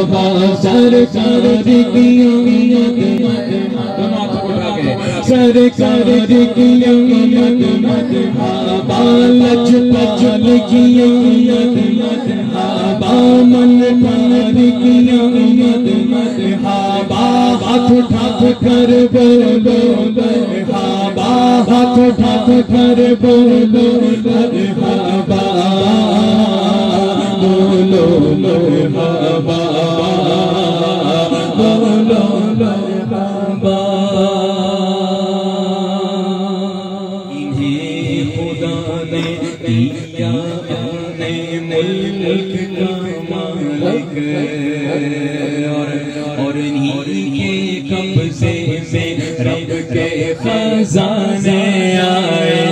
سرکار کی آمد سرکار کی آمد مرحبا لجپال کی آمد مرحبا من مار کی آمد مرحبا ہاتھ اٹھا کر بولو مرحبا ہاتھ اٹھا کر بولو مرحبا بولو مرحبا بولو مرحبا انہیں خدا نے کیا اپنے ملک کا مالک اور انہیں کے قبضے میں رب کے خزانے آئے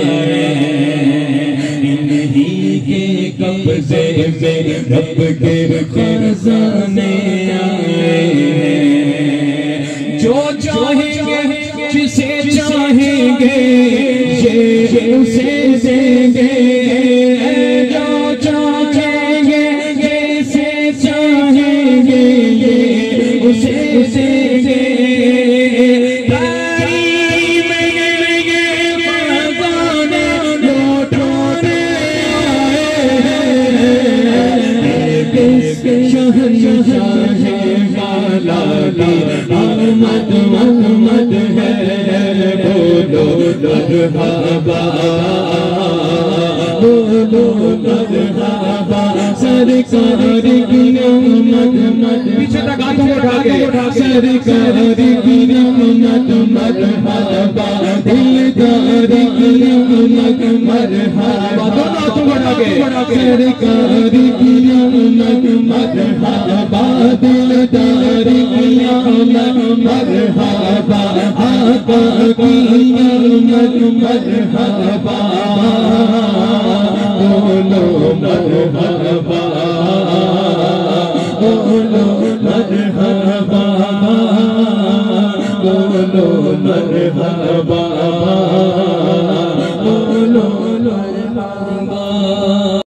انہیں کے قبضے میں رب کے خزانے آئے جو چاہیں گے جسے چاہیں گے یہ اسے دیں گے جو چاہیں گے جسے چاہیں گے یہ اسے دیں گے آمد محمد ہے بولو مرحبا بولو مرحبا سرکار کی آمد پیچھے تک ہاتھوں کو اٹھا کے سرکار کی آمد مرحبا دلدار کی آمد مرحبا دونوں ہاتھوں کو اٹھا کے سرکار کی آمد مرحبا دلدار کی آمد مرحبا آقا کی آمد مرحبا بولو مرحبا